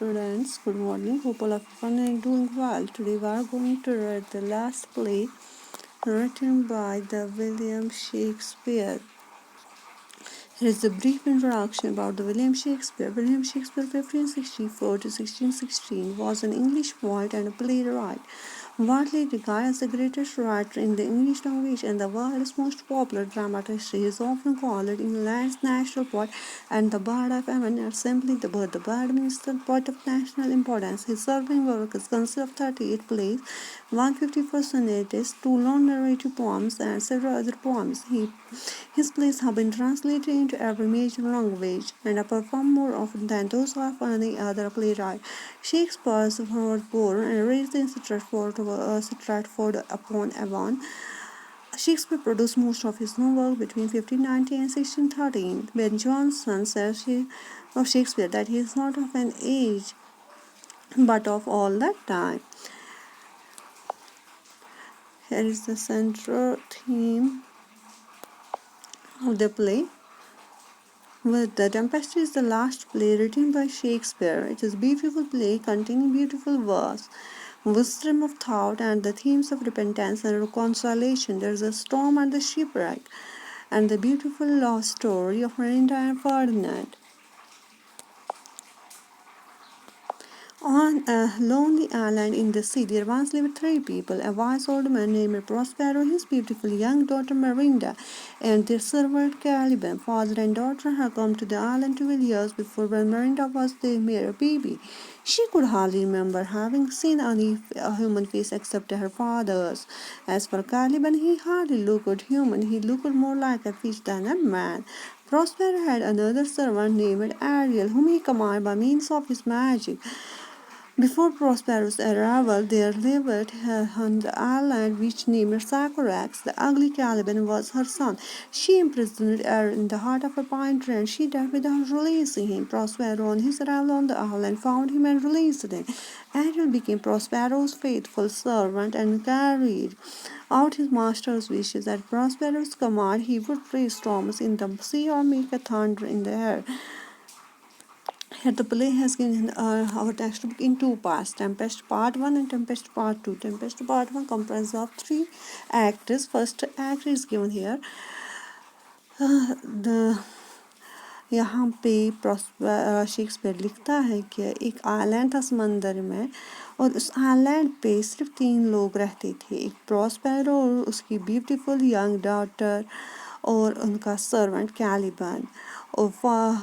students, good morning. Hope all of you are doing well. Today we are going to read the last play written by the William Shakespeare. Here is a brief introduction about the William Shakespeare. William Shakespeare, 1564 to 1616, was an English poet and a playwright, widely regarded as the greatest writer in the English language and the world's most popular dramatist. He is often called England's national poet and the Bard of Avon, or simply the Bard. The Bard means the poet of national importance. His surviving work is consist of 38 plays, 154 sonatas, 2 long narrative poems, and several other poems. His plays have been translated into every major language and are performed more often than those of any other playwright. Shakespeare was born and raised in Stratford-upon-Avon. Shakespeare produced most of his novels between 1590 and 1613. Ben Jonson says of Shakespeare that he is not of an age, but of all that time. Here is the central theme of the play. The Tempest is the last play written by Shakespeare. It is a beautiful play containing beautiful verse, wisdom of thought, and the themes of repentance and reconciliation. There is a storm and the shipwreck, and the beautiful love story of Miranda and Ferdinand. On a lonely island in the sea, there once lived 3 people: a wise old man named Prospero, his beautiful young daughter Miranda, and their servant Caliban. Father and daughter had come to the island 12 years before, when Miranda was the mere baby. She could hardly remember having seen any human face except her father's. As for Caliban, he hardly looked human. He looked more like a fish than a man. Prospero had another servant named Ariel, whom he commanded by means of his magic. Before Prospero's arrival, there lived on the island which named Sycorax. The ugly Caliban was her son. She imprisoned her in the heart of a pine tree, and she died without releasing him. Prospero, on his arrival on the island, found him and released him. Ariel became Prospero's faithful servant and carried out his master's wishes. At Prospero's command, he would raise storms in the sea or make a thunder in the air. Here the play has given our textbook in 2 parts: Tempest Part 1 and Tempest Part 2. Tempest Part 1 comprises of 3 acts. First act is given here. यहाँ पे Shakespeare लिखता है कि एक island था समंदर में, और उस आइलैंड पे सिर्फ 3 लोग रहते थे: एक प्रॉस्पेरो और उसकी ब्यूटीफुल यंग डॉटर और उनका सर्वेंट कैलिबन। और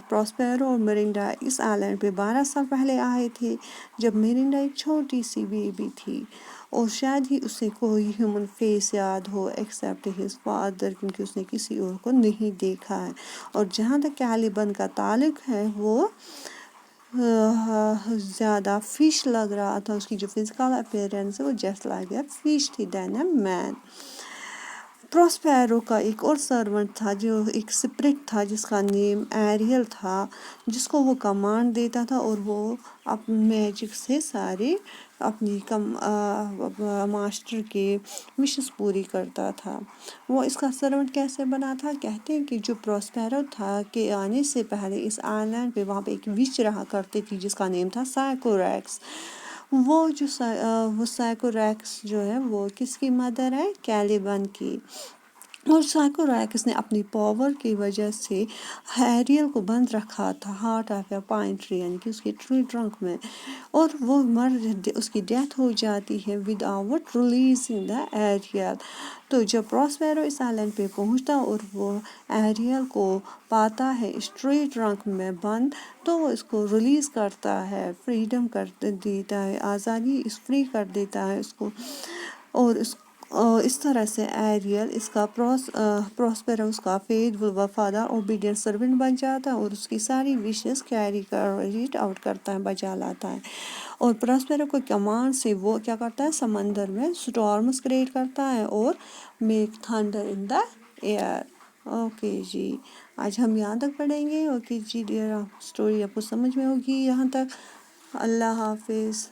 प्रॉस्पेरो और मिरिंडा इस आइलैंड पे 12 साल पहले आए थे, जब मिरिंडा एक छोटी सी बेबी थी, और शायद ही उसे कोई ह्यूमन फेस याद हो एक्सेप्ट हिज फादर, क्योंकि उसने किसी और को नहीं देखा है। और जहाँ तक कैलिबन का ताल्लुक है, वो ज़्यादा फिश लग रहा था। उसकी जो फिजिकल अपीयरेंस है वो जस्ट लाइक ए फिश थी देन ए मैन। प्रॉस्पेरो का एक और सर्वेंट था जो एक स्पिरिट था जिसका नेम एरियल था, जिसको वो कमांड देता था, और वो अपने मैजिक से सारे अपनी मास्टर के विशेस पूरी करता था। वो इसका सर्वेंट कैसे बना था? कहते हैं कि जो प्रॉस्पेरो था के आने से पहले इस आइलैंड पे वहाँ पे एक विच रहा करती थी जिसका नेम था साइकोरैक्स। वो साइकोरैक्स जो है वो किसकी मदर है? कैलिबन की। और साइकोरैक्स ने अपनी पावर की वजह से हैरियल को बंद रखा था heart of A pine tree, यानी कि उसकी ट्री ट्रंक में, और वो उसकी डेथ हो जाती है विदाउट रिलीजिंग द एरियल। तो जब प्रॉस्पेरो इस आइलैंड पे पहुंचता और वो एरियल को पाता है इस ट्री ट्रंक में बंद, तो वो इसको रिलीज़ करता है, फ्रीडम कर देता है, आज़ादी फ्री कर देता है उसको। और इस तरह से एरियल इसका प्रॉस्पेरस का फेथफुल वफादार ओबीडियंट सर्वेंट बन जाता है और उसकी सारी विशेस कैरी आउट करता है, बचा लाता है। और प्रॉस्पेरो को कमांड से वो क्या करता है? समंदर में स्टॉर्म्स क्रिएट करता है और make thunder in the air. Okay जी, आज हम यहाँ तक पढ़ेंगे। ओके जी डियर, स्टोरी आपको समझ में होगी यहाँ तक। अल्लाह हाफिज़।